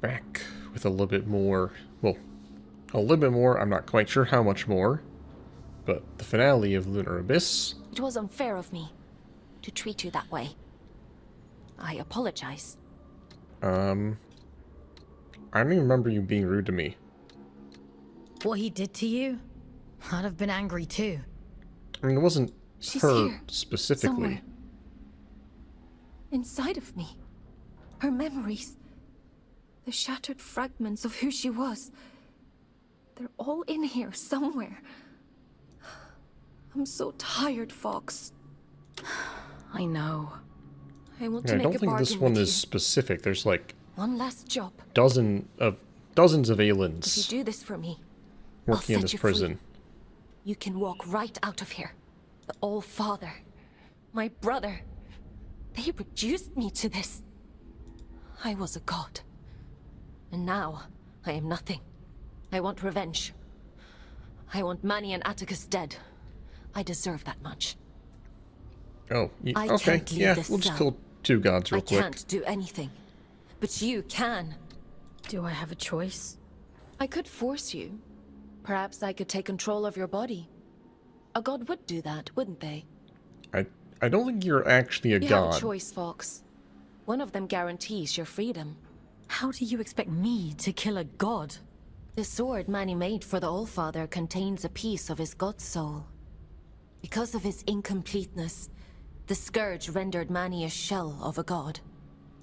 back with a little bit more, well, a little bit more, I'm not quite sure how much more, but the finale of Lunar Abyss. It was unfair of me to treat you that way. I apologize. I don't even remember you being rude to me. What he did to you? I'd have been angry too. I mean, it wasn't She's her here, specifically. somewhere. Inside of me. Her memories. The shattered fragments of who she was. They're all in here somewhere. I'm so tired, Fox. I know. I want Yeah, to I make a don't think bargain this one with is you. specific. There's like One last job. dozens of If you aliens do this for me, working in set this you free. prison. You can walk right out of here. The All-Father, my brother, they reduced me to this. I was a god. And now, I am nothing. I want revenge. I want Manny and Atticus dead. I deserve that much. Oh, I okay. can't leave Yeah, this we'll just cell. kill two gods real I quick. can't do anything. But you can. Do I have a choice? I could force you. Perhaps I could take control of your body. A god would do that, wouldn't they? I don't think you're actually a You god. have a choice, Fox. One of them guarantees your freedom. How do you expect me to kill a god? The sword Manny made for the Allfather contains a piece of his god soul. Because of his incompleteness, the Scourge rendered Manny a shell of a god.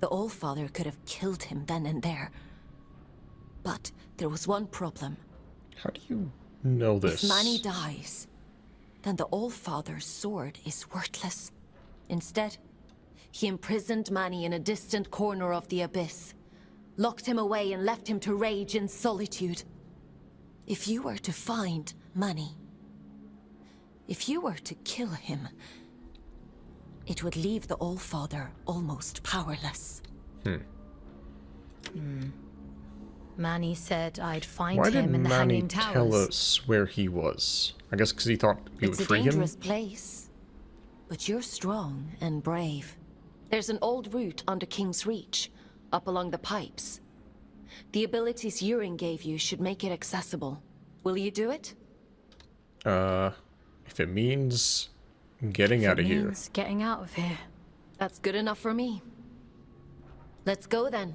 The Allfather could have killed him then and there. But there was one problem. How do you know this? If Manny dies, then the Allfather's sword is worthless. Instead, he imprisoned Manny in a distant corner of the Abyss, locked him away and left him to rage in solitude. If you were to find Manny, if you were to kill him, it would leave the Allfather almost powerless. Manny said I'd find Why him did in the Manny Hanging tell Towers. us where he was? I guess because he thought we It's would a free him? dangerous place, but you're strong and brave. There's an old route under King's Reach, up along the pipes. The abilities Yurin gave you should make it accessible. Will you do it? If it means getting out of here. Means getting out of here. That's good enough for me. Let's go then,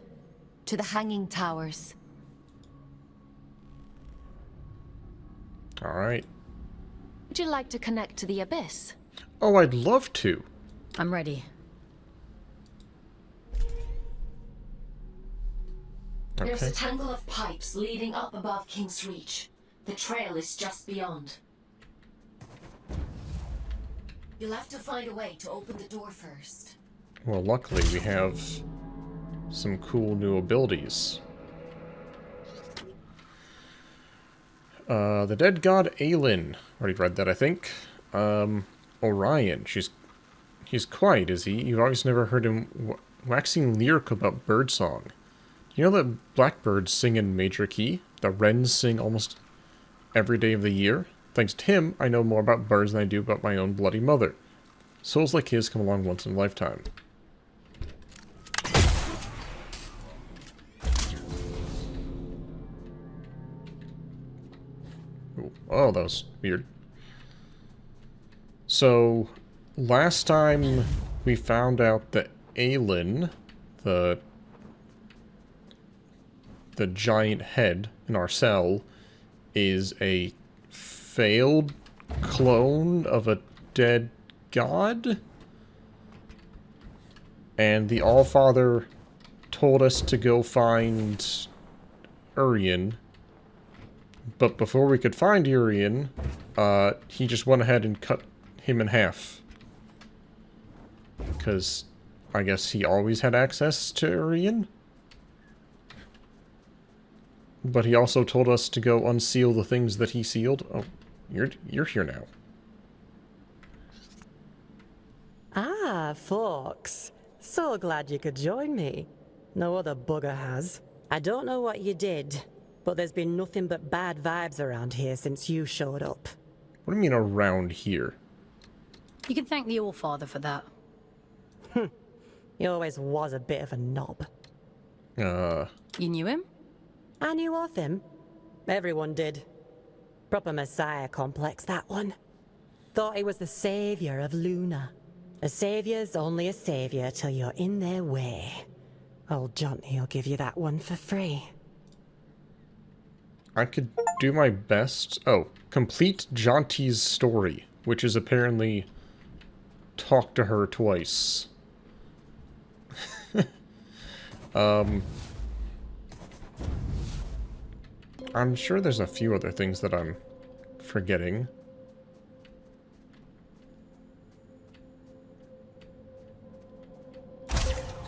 to the Hanging Towers. Alright. Would you like to connect to the Abyss? Oh, I'd love to. I'm ready. There's a Okay. tangle of pipes leading up above King's Reach. The trail is just beyond. You'll have to find a way to open the door first. Well, luckily we have some cool new abilities. The dead god Aelin. Already read that, I think. Orion. He's quiet, is he? You've obviously never heard him waxing lyric about birdsong. You know that blackbirds sing in major key? The wrens sing almost every day of the year? Thanks to him, I know more about birds than I do about my own bloody mother. Souls like his come along once in a lifetime. Ooh, oh, that was weird. So, last time we found out that Aelin, the giant head in our cell, is a failed clone of a dead god? And the Allfather told us to go find Urian. But before we could find Urian, he just went ahead and cut him in half. Because I guess he always had access to Urian? But he also told us to go unseal the things that he sealed. Oh, you're here now. Ah, Fox. So glad you could join me. No other bugger has. I don't know what you did, but there's been nothing but bad vibes around here since you showed up. What do you mean around here? You can thank the Allfather for that. He always was a bit of a knob. You knew him? I knew of him. Everyone did. Proper messiah complex, that one. Thought he was the savior of Luna. A savior's only a savior till you're in their way. Old Johnny'll give you that one for free. I could do my best. Oh, complete Jaunty's story, which is apparently talk to her twice. I'm sure there's a few other things that I'm forgetting.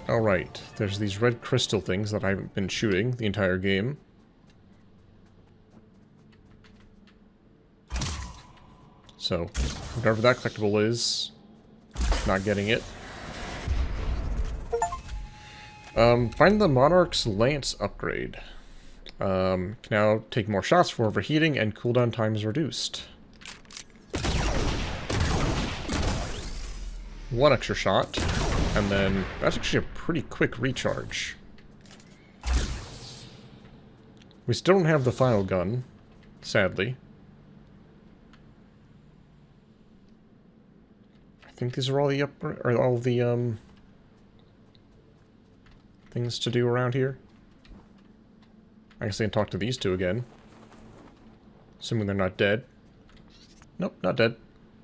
Alright, there's these red crystal things that I haven't been shooting the entire game. So, whatever that collectible is, not getting it. Find the Monarch's Lance upgrade. Can now take more shots for overheating and cooldown time is reduced. One extra shot, and then that's actually a pretty quick recharge. We still don't have the final gun, sadly. I think these are all the things to do around here. I guess I can talk to these two again. Assuming they're not dead. Nope, not dead.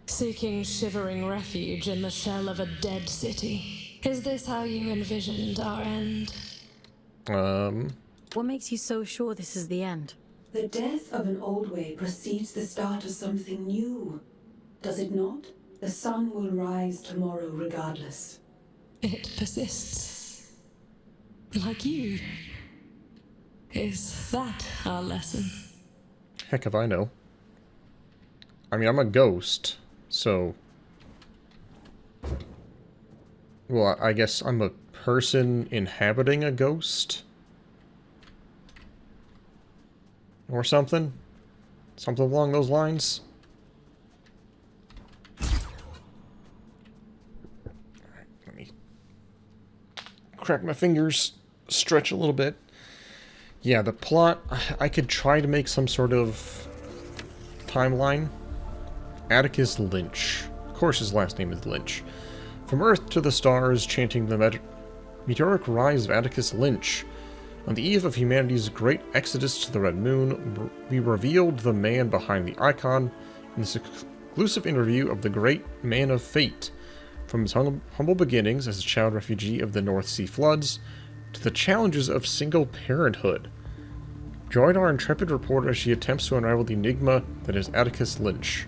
Seeking shivering refuge in the shell of a dead city. Is this how you envisioned our end? What makes you so sure this is the end? The death of an old way precedes the start of something new. Does it not? The sun will rise tomorrow regardless. It persists. Like you. Is that our lesson? Heck if I know. I mean, I'm a ghost, so... Well, I guess I'm a person inhabiting a ghost? Or something? Something along those lines? Alright, let me crack my fingers, stretch a little bit. Yeah, the plot, I could try to make some sort of timeline. Atticus Lynch. Of course his last name is Lynch. From Earth to the stars, chanting the meteoric rise of Atticus Lynch. On the eve of humanity's great exodus to the Red Moon, we revealed the man behind the icon in this exclusive interview of the great man of fate. From his humble beginnings as a child refugee of the North Sea floods, to the challenges of single parenthood. Join our intrepid reporter as she attempts to unravel the enigma that is Atticus Lynch.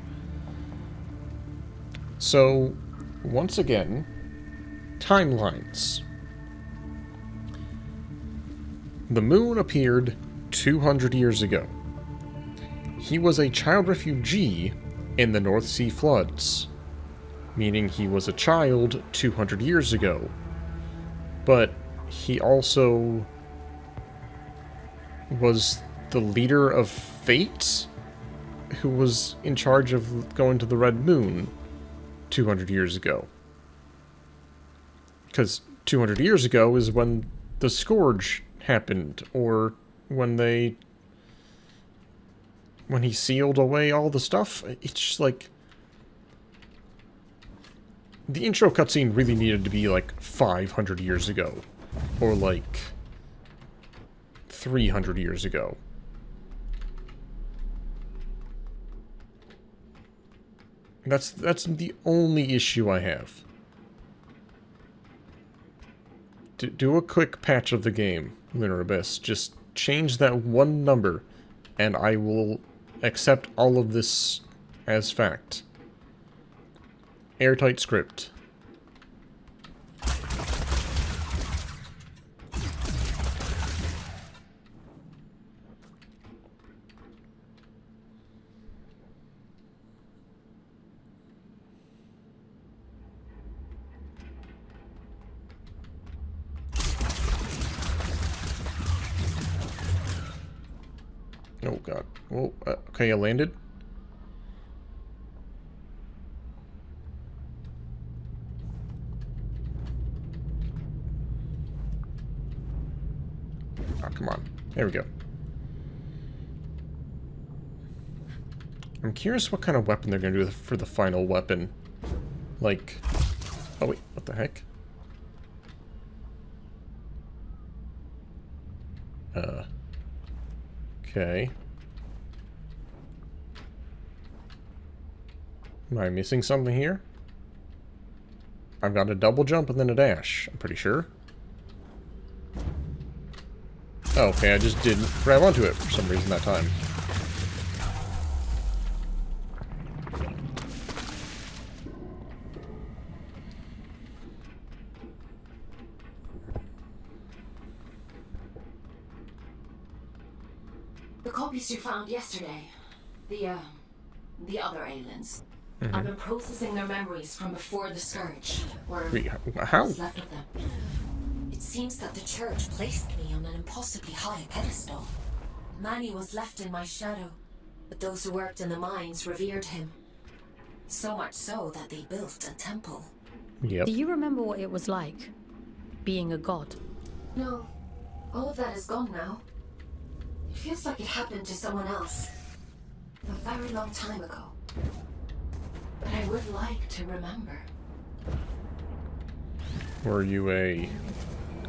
So, once again, timelines. The moon appeared 200 years ago. He was a child refugee in the North Sea floods, meaning he was a child 200 years ago. But he also was the leader of fate, who was in charge of going to the Red Moon 200 years ago. Because 200 years ago is when the Scourge happened, or when he sealed away all the stuff. It's just like... The intro cutscene really needed to be like 500 years ago. Or like 300 years ago. That's the only issue I have. Do a quick patch of the game, Lunar Abyss. Just change that one number, and I will accept all of this as fact. Airtight script. Oh god. Oh, okay, I landed. Oh, come on. There we go. I'm curious what kind of weapon they're going to do for the final weapon. Like... Oh, wait. What the heck? Okay. Am I missing something here? I've got a double jump and then a dash, I'm pretty sure. Oh, okay, I just didn't grab onto it for some reason that time. The copies you found yesterday, the other aliens. I've been processing their memories from before the Scourge, or How? what's left of them. It seems that the church placed me on an impossibly high pedestal. Manny was left in my shadow, but those who worked in the mines revered him. So much so that they built a temple. Yep. Do you remember what it was like, being a god? No, all of that is gone now. It feels like it happened to someone else. A very long time ago. But I would like to remember. Were you a...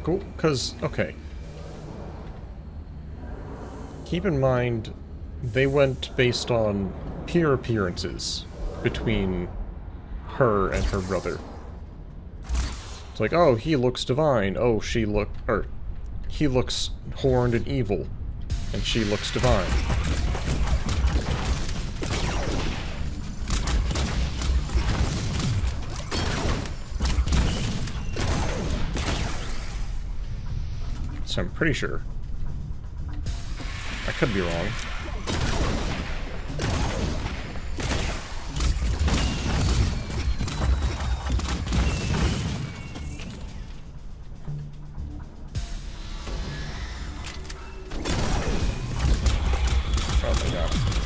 Cool, because, okay. Keep in mind, they went based on peer appearances between her and her brother. It's like, oh, he looks divine. Oh, he looks horned and evil. And she looks divine. So I'm pretty sure. I could be wrong.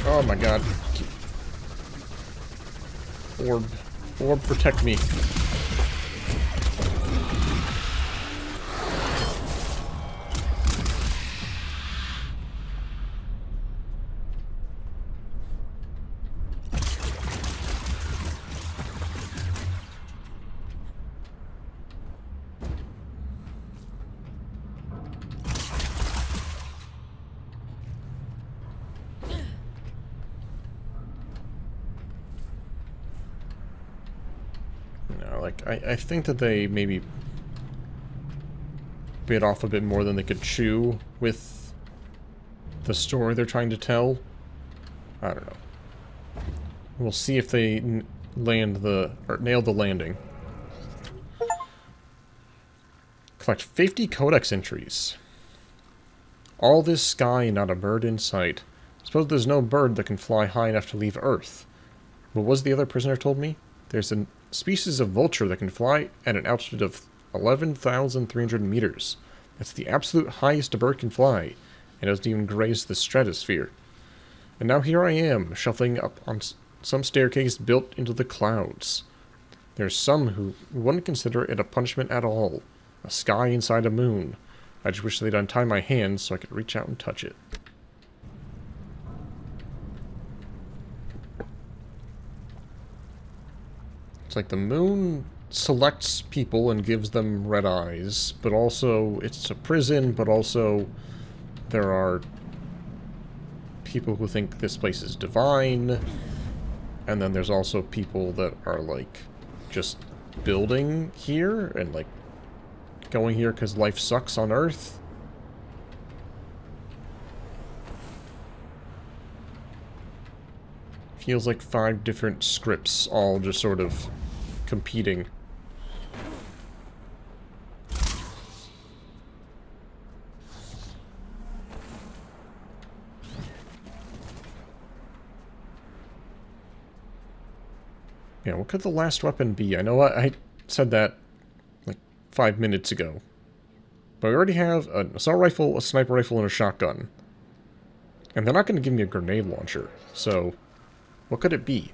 Oh my god. Orb. Orb, protect me. I think that they maybe bit off a bit more than they could chew with the story they're trying to tell. I don't know. We'll see if they nail the landing. Collect 50 codex entries. All this sky and not a bird in sight. Suppose there's no bird that can fly high enough to leave Earth. What was the other prisoner told me? There's a species of vulture that can fly at an altitude of 11,300 meters. That's the absolute highest a bird can fly, and doesn't even graze the stratosphere. And now here I am, shuffling up on some staircase built into the clouds. There's some who wouldn't consider it a punishment at all. A sky inside a moon. I just wish they'd untie my hands so I could reach out and touch it. It's like the moon selects people and gives them red eyes, but also it's a prison, but also there are people who think this place is divine, and then there's also people that are like just building here and like going here because life sucks on Earth. Feels like 5 different scripts all just sort of competing. Yeah, what could the last weapon be? I know I said that like 5 minutes ago. But we already have an assault rifle, a sniper rifle, and a shotgun. And they're not going to give me a grenade launcher, so what could it be?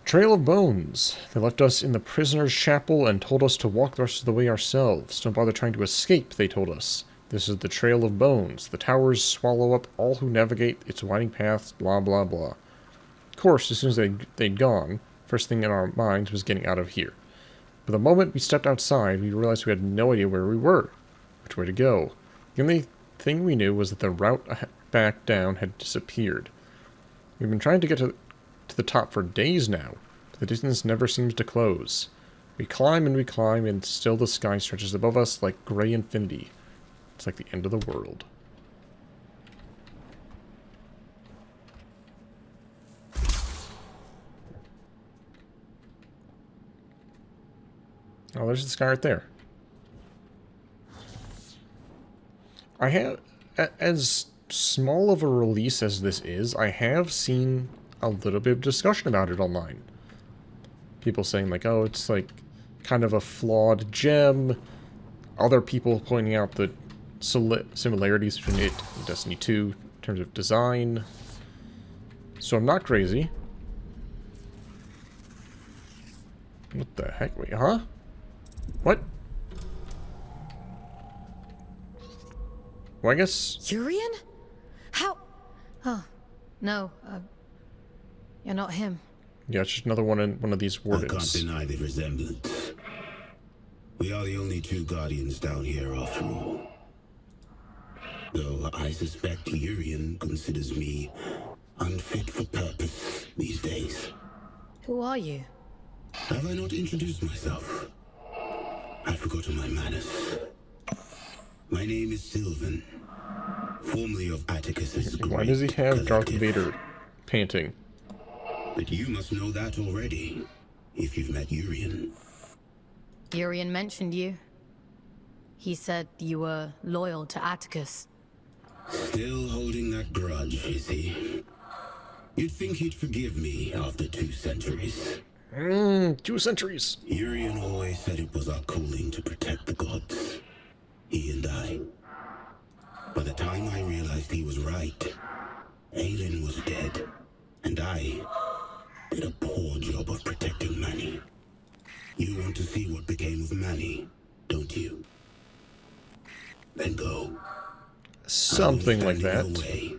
Trail of bones. They left us in the prisoner's chapel and told us to walk the rest of the way ourselves. Don't bother trying to escape, they told us. This is the Trail of Bones. The towers swallow up all who navigate its winding paths, blah blah blah. Of course, as soon as they'd gone, first thing in our minds was getting out of here. But the moment we stepped outside, we realized we had no idea where we were, which way to go. The only thing we knew was that the route back down had disappeared. We've been trying to get to the top for days now, but the distance never seems to close. We climb, and still the sky stretches above us like gray infinity. It's like the end of the world. Oh, there's the sky right there. I have, as small of a release as this is, I have seen a little bit of discussion about it online. People saying like, oh, it's like kind of a flawed gem. Other people pointing out the similarities between it and Destiny 2 in terms of design. So I'm not crazy. What the heck? Wait, huh? What? Well, I guess... Urian? How? Oh, no, you're not him. Yeah, it's just another one of these wardens. I can't deny the resemblance. We are the only two guardians down here after all. Though I suspect Urian considers me unfit for purpose these days. Who are you? Have I not introduced myself? I've forgotten my manners. My name is Sylvan, formerly of Atticus's Why great does he have Darth collective. Vader panting? But you must know that already, if you've met Urian. Urian mentioned you. He said you were loyal to Atticus. Still holding that grudge, is he? You'd think he'd forgive me after 2 centuries. 2 centuries. Urian always said it was our calling to protect the gods. He and I. By the time I realized he was right, Aelin was dead, and I did a poor job of protecting Manny. You want to see what became of Manny, don't you? Then go. Something like that. Away.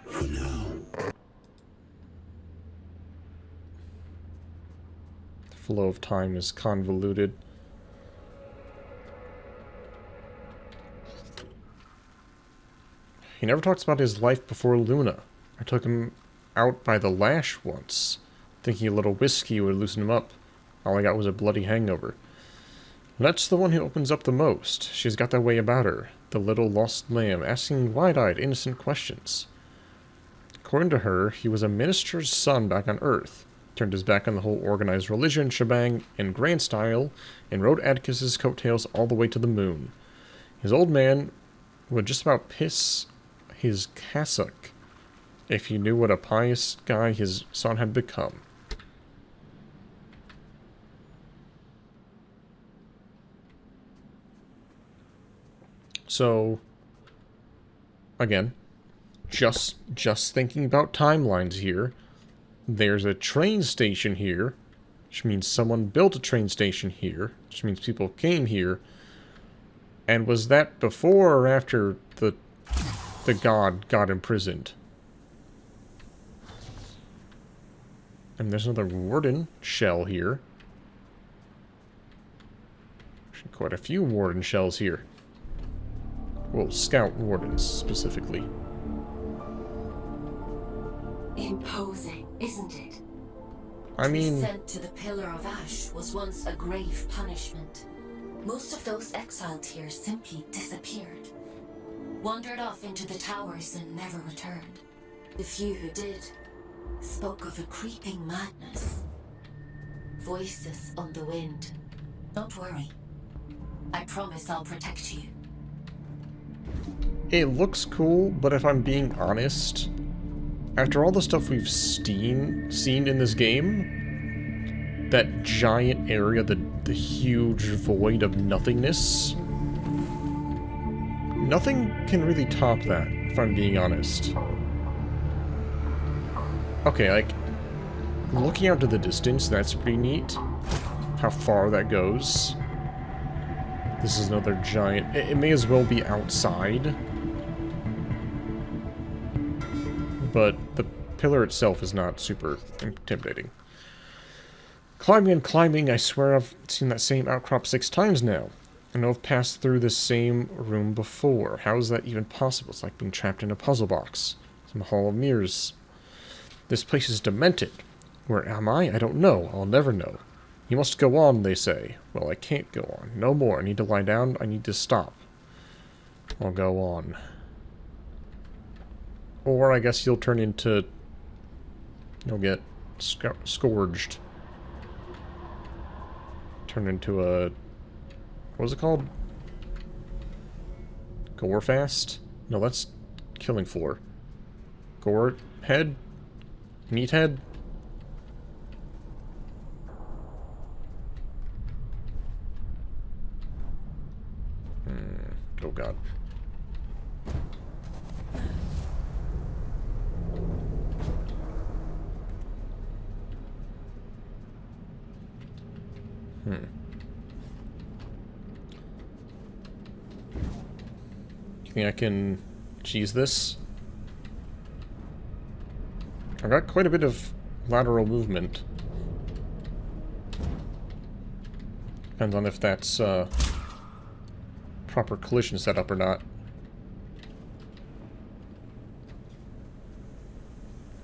For now. The flow of time is convoluted. He never talks about his life before Luna. I took him out by the lash once, thinking a little whiskey would loosen him up. All I got was a bloody hangover. That's the one who opens up the most. She's got that way about her, the little lost lamb, asking wide-eyed, innocent questions. According to her, he was a minister's son back on Earth, turned his back on the whole organized religion shebang in grand style, and rode Atticus's coattails all the way to the moon. His old man would just about piss his cassock if he knew what a pious guy his son had become. So, again, just thinking about timelines here. There's a train station here, which means someone built a train station here, which means people came here. And was that before or after the god got imprisoned? And there's another warden shell here. Quite a few warden shells here. Well, scout wardens, specifically. Imposing, isn't it? I mean... Sent to the Pillar of Ash was once a grave punishment. Most of those exiled here simply disappeared. Wandered off into the towers and never returned. The few who did spoke of a creeping madness. Voices on the wind. Don't worry. I promise I'll protect you. It looks cool, but if I'm being honest, after all the stuff we've seen in this game, that giant area, the huge void of nothingness, nothing can really top that, if I'm being honest. Okay, like, looking out to the distance, that's pretty neat. How far that goes. This is another giant... It may as well be outside. But the pillar itself is not super intimidating. Climbing and climbing, I swear I've seen that same outcrop 6 times now. I know I've passed through this same room before. How is that even possible? It's like being trapped in a puzzle box. Some hall of mirrors. This place is demented. Where am I? I don't know. I'll never know. You must go on, they say. Well, I can't go on. No more. I need to lie down. I need to stop. I'll go on. Or I guess you'll turn into... You'll get scourged. Turn into a... What was it called? Gore fast? No, that's killing floor. Gore head? Meathead? Oh god. You think I can cheese this? I've got quite a bit of lateral movement. Depends on if that's proper collision setup or not.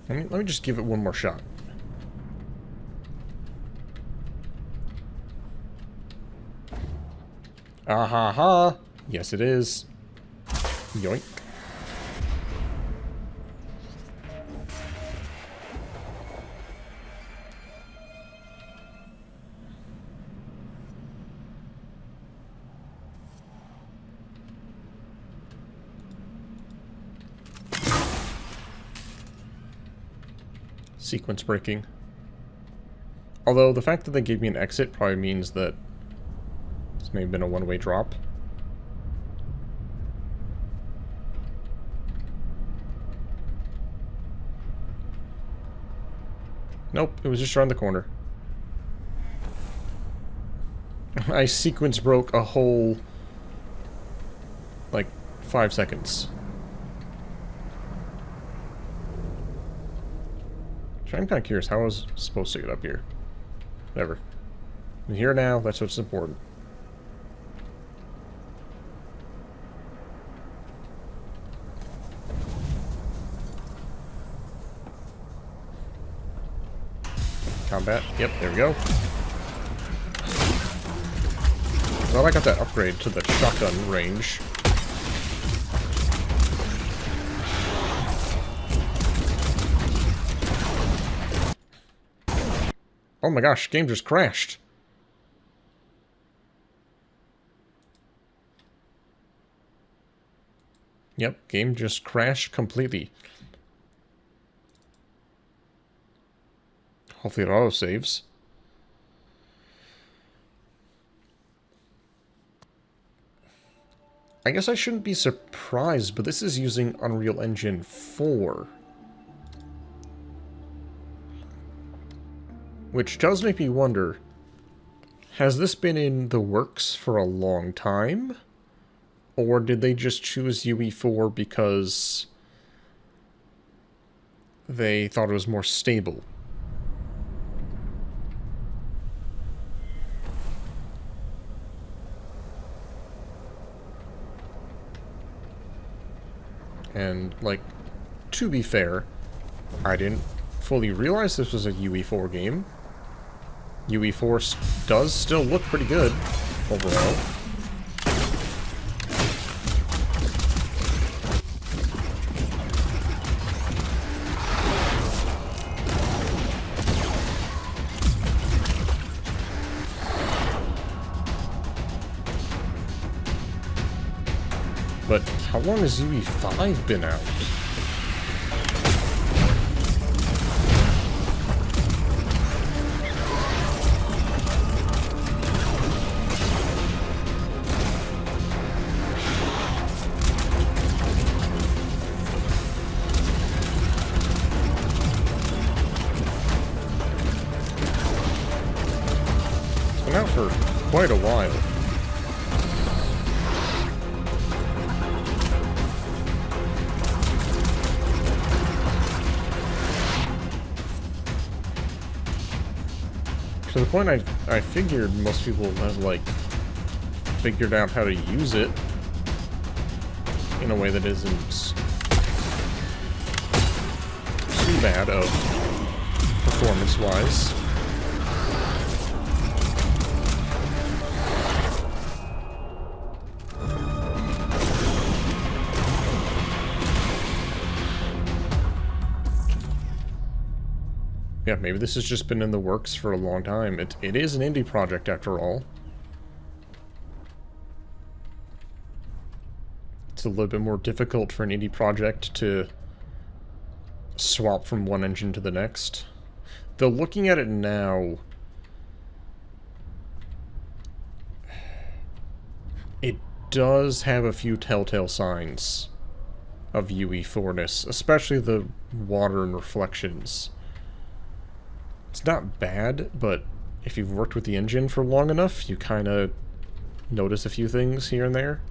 Let me just give it one more shot. Ah ha ha! Yes, it is. Yoink. Sequence breaking. Although the fact that they gave me an exit probably means that this may have been a one-way drop. Nope, it was just around the corner. I sequence broke a whole, like, 5 seconds. I'm kind of curious how I was supposed to get up here. Whatever. I'm here now, that's what's important. Combat. Yep, there we go. Well, I got that upgrade to the shotgun range. Oh my gosh, game just crashed. Yep, game just crashed completely. Hopefully it auto-saves. I guess I shouldn't be surprised, but this is using Unreal Engine 4. Which does make me wonder, has this been in the works for a long time? Or did they just choose UE4 because they thought it was more stable? And, like, to be fair, I didn't fully realize this was a UE4 game. UE4 does still look pretty good, overall. But how long has UE5 been out? It's been out for quite a while. point, I figured most people have, like, figured out how to use it in a way that isn't too bad of performance-wise. Yeah, maybe this has just been in the works for a long time. It is an indie project after all. It's a little bit more difficult for an indie project to swap from one engine to the next. Though looking at it now, it does have a few telltale signs of UE4-ness, especially the water and reflections. It's not bad, but if you've worked with the engine for long enough, you kind of notice a few things here and there.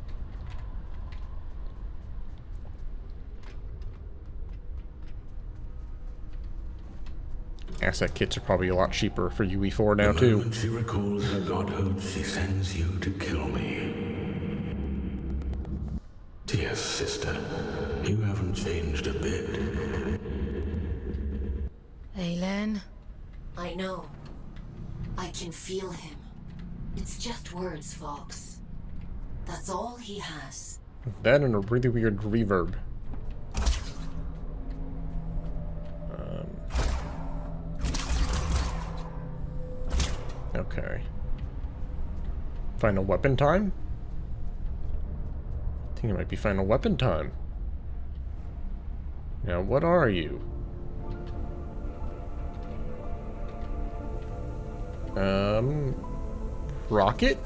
Asset kits are probably a lot cheaper for UE4 now, too. The moment she recalls her godhood, she sends you to kill me. Dear sister, you haven't changed a bit. Aelin? I know. I can feel him. It's just words, Fox. That's all he has. That and a really weird reverb. Okay. Final weapon time? I think it might be final weapon time. Now, what are you? Rocket?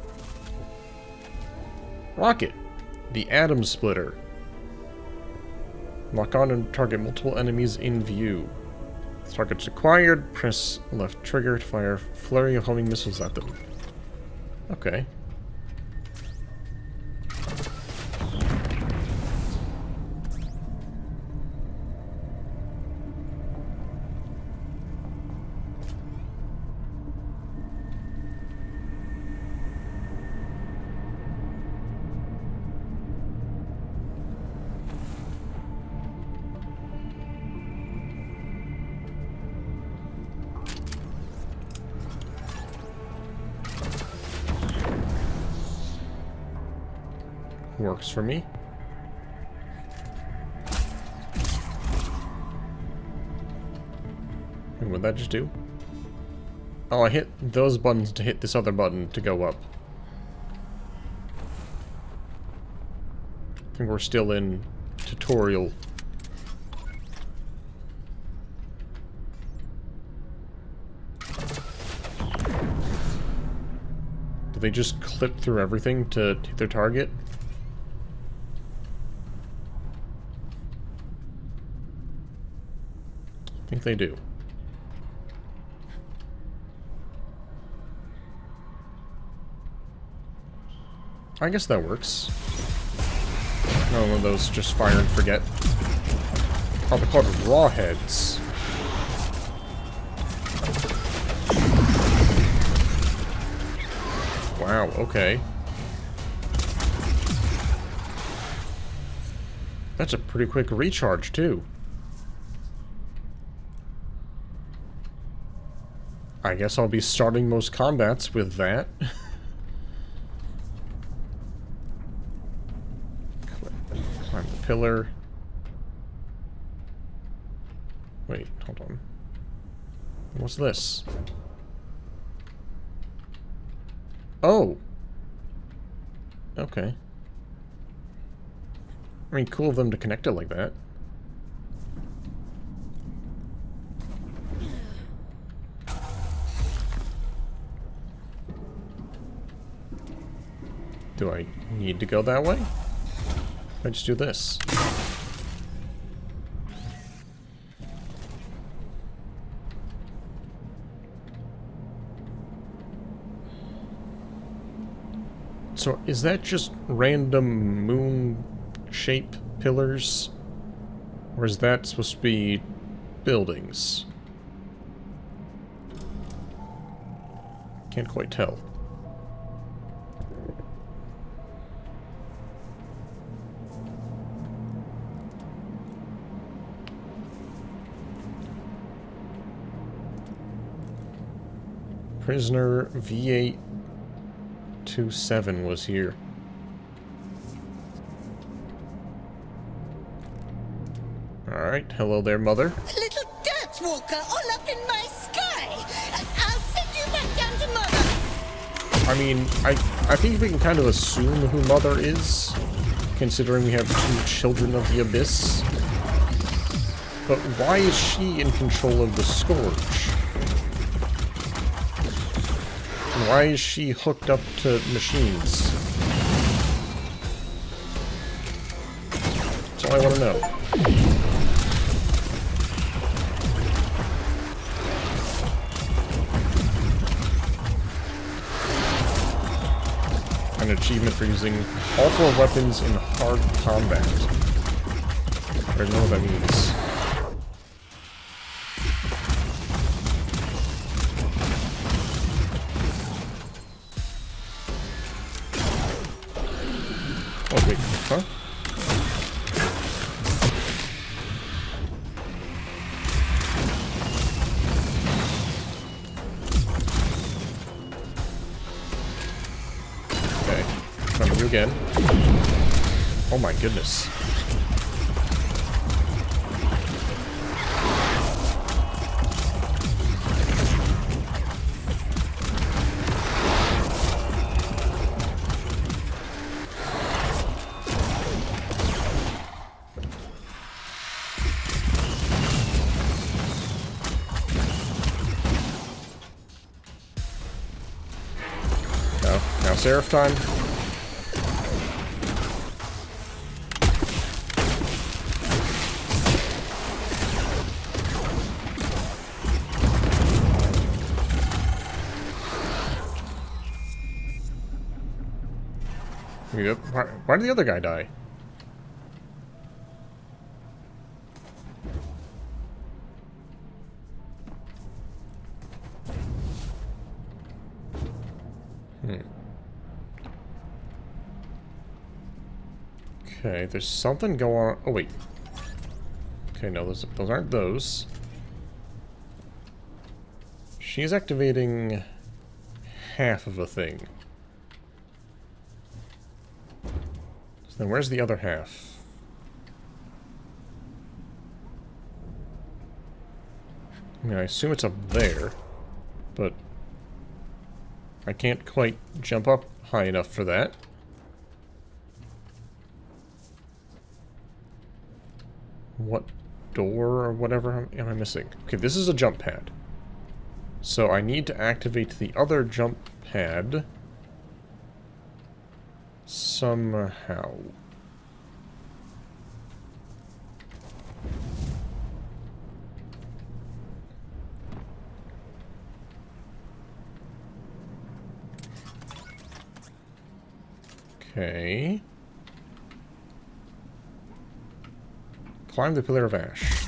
Rocket. The Atom Splitter. Lock on and target multiple enemies in view. Targets acquired, press left trigger to fire a flurry of homing missiles at them. Okay. Works for me. And what'd that just do? Oh, I hit those buttons to hit this other button to go up. I think we're still in tutorial. Do they just clip through everything to hit their target? I think they do. I guess that works. No, one of those just fire and forget. Oh, they're called raw heads. Wow, okay. That's a pretty quick recharge, too. I guess I'll be starting most combats with that. Climb the pillar. Wait, hold on. What's this? Oh! Okay. I mean, cool of them to connect it like that. Do I need to go that way? I just do this. So, is that just random moon shape pillars? Or is that supposed to be buildings? Can't quite tell. Prisoner V827 was here. Alright, hello there, mother. A little dirt walker all up in my sky! I'll send you back down to Mother! I mean, I think we can kind of assume who Mother is, considering we have 2 children of the Abyss. But why is she in control of the Scourge? And why is she hooked up to machines? That's all I want to know. An achievement for using all 4 weapons in hard combat. I don't know what that means. Oh wait, huh? Again. Oh my goodness. Now Seraph time. Why did the other guy die? Okay, there's something going on. Oh, wait. Okay, no, those aren't those. She's activating half of a thing. So then where's the other half? I mean, I assume it's up there, but I can't quite jump up high enough for that. What door or whatever am I missing? Okay, this is a jump pad. So I need to activate the other jump pad somehow. Okay. Climb the Pillar of Ash.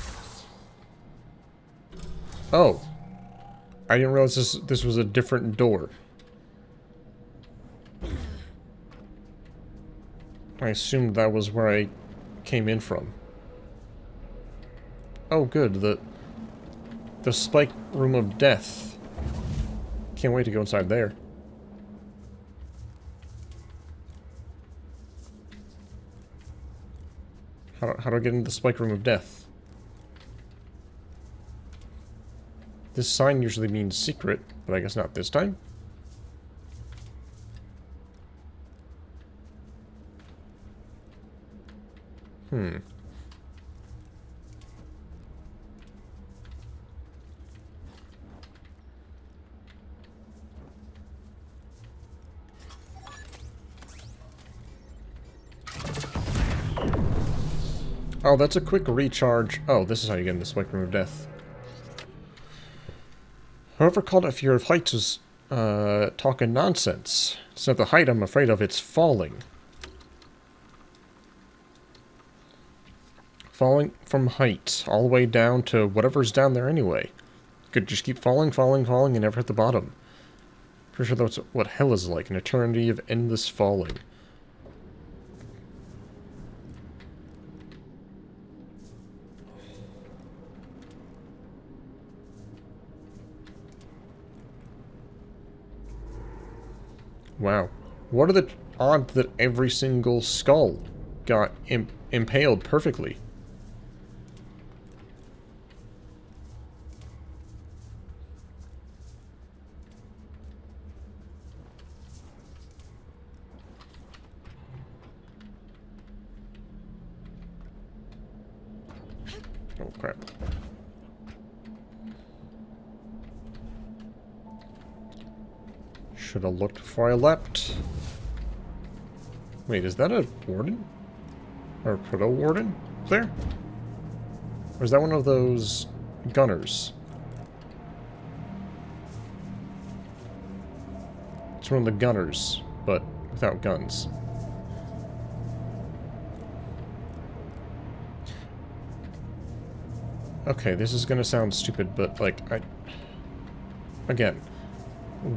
Oh. I didn't realize this was a different door. I assumed that was where I came in from. Oh good, the spike room of death. Can't wait to go inside there. How do I get into the spike room of death? This sign usually means secret, but I guess not this time. Oh, that's a quick recharge. Oh, this is how you get in the spike room of death. Whoever called it fear of heights was talking nonsense. It's not the height I'm afraid of, it's falling. Falling from heights, all the way down to whatever's down there anyway. Could just keep falling, falling, falling, and never hit the bottom. Pretty sure that's what hell is like, an eternity of endless falling. Wow. What are the odds that every single skull got impaled perfectly? Oh, crap. Should have looked before I leapt. Wait, is that a warden? Or a proto-warden there? Or is that one of those gunners? It's one of the gunners, but without guns. Okay, this is gonna sound stupid, but, like, again,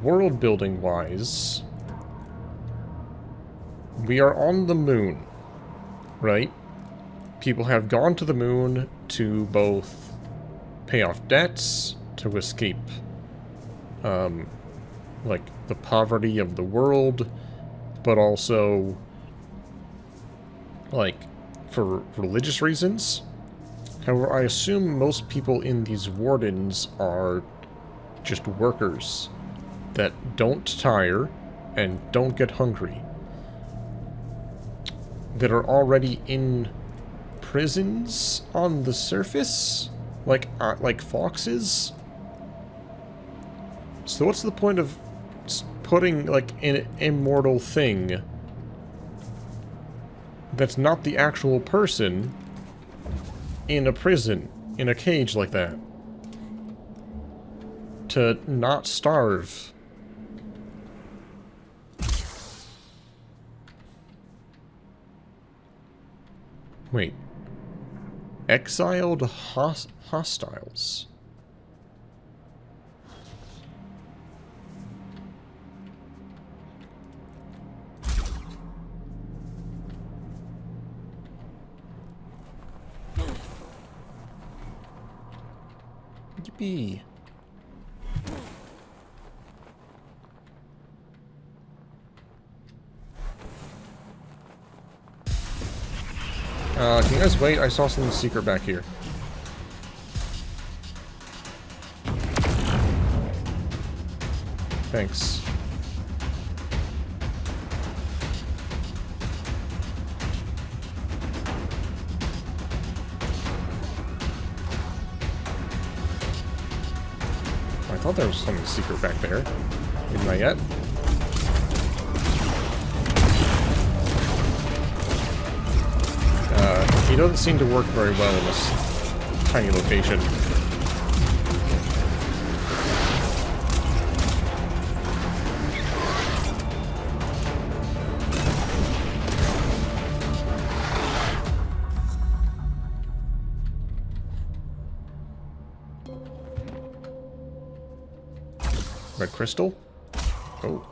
world-building wise, we are on the moon, right? People have gone to the moon to both pay off debts, to escape, like, the poverty of the world, but also, like, for religious reasons. However, I assume most people in these wardens are just workers that don't tire and don't get hungry, that are already in prisons on the surface, like foxes. So what's the point of putting, like, an immortal thing that's not the actual person in a prison, in a cage like that, to not starve? Wait. Exiled hostiles. Yippee. Can you guys wait? I saw something secret back here. Thanks. I thought there was something secret back there. Maybe not yet. He doesn't seem to work very well in this tiny location. Red crystal? Oh.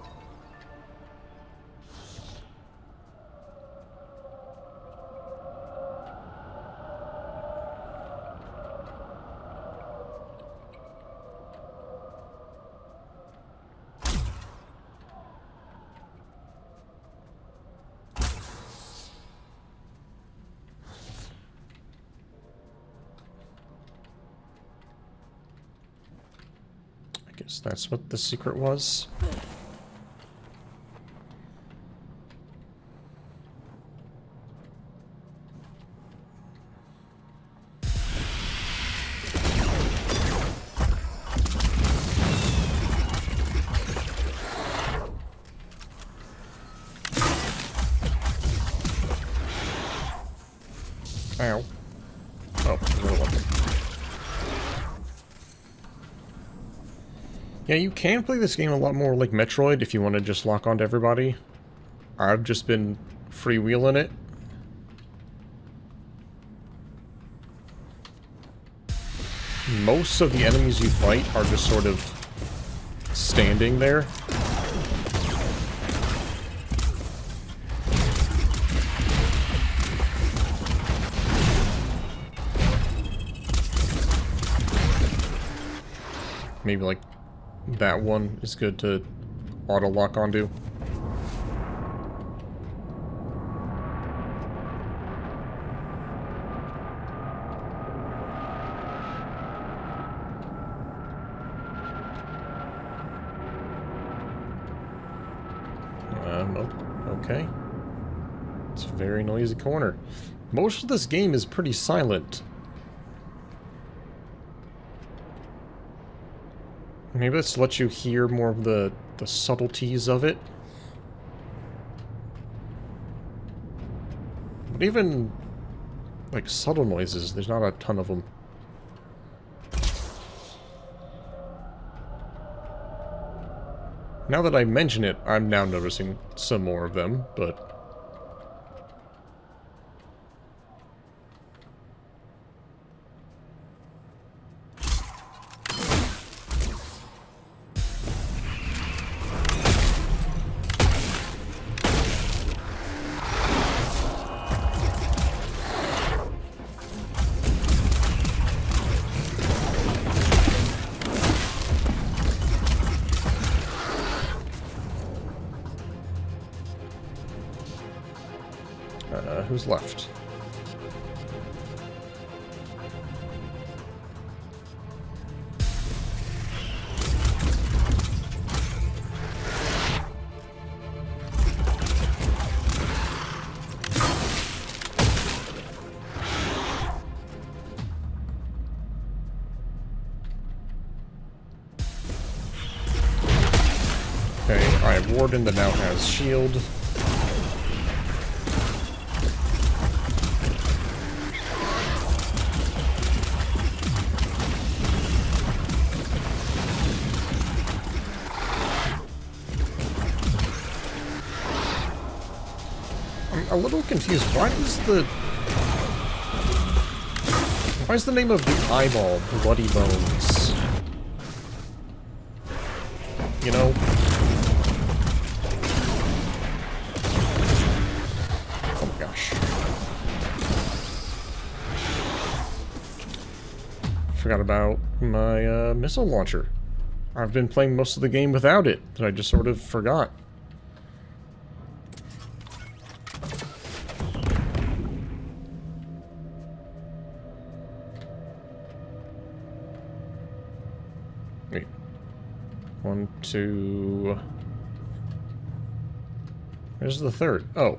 Guess that's what the secret was. Ow. Oh, another one. Yeah, you can play this game a lot more like Metroid if you want to just lock onto everybody. I've just been freewheeling it. Most of the enemies you fight are just sort of standing there, maybe like that one is good to auto lock onto. Okay. It's a very noisy corner. Most of this game is pretty silent. Maybe let's let you hear more of the subtleties of it. But even, like, subtle noises, there's not a ton of them. Now that I mention it, I'm now noticing some more of them, but... who's left? Okay, I have Warden that now has shield. I'm a little confused. Why is the name of the eyeball Bloody Bones? You know? Oh my gosh. Forgot about my missile launcher. I've been playing most of the game without it, that I just sort of forgot. Wait. 1, 2... Where's the third? Oh.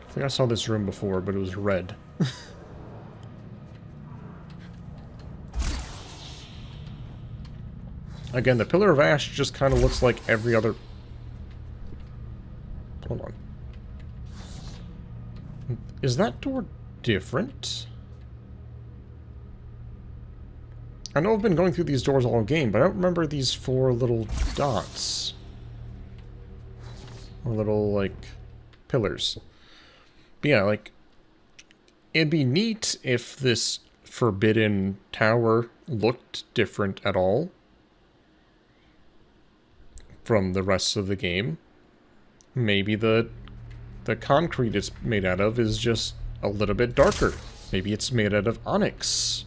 I think I saw this room before, but it was red. Again, the Pillar of Ash just kind of looks like every other... Hold on. Is that door different? I know I've been going through these doors all game, but I don't remember these 4 little dots. Or little, like, pillars. But yeah, like, it'd be neat if this Forbidden Tower looked different at all from the rest of the game. Maybe the concrete it's made out of is just a little bit darker. Maybe it's made out of onyx.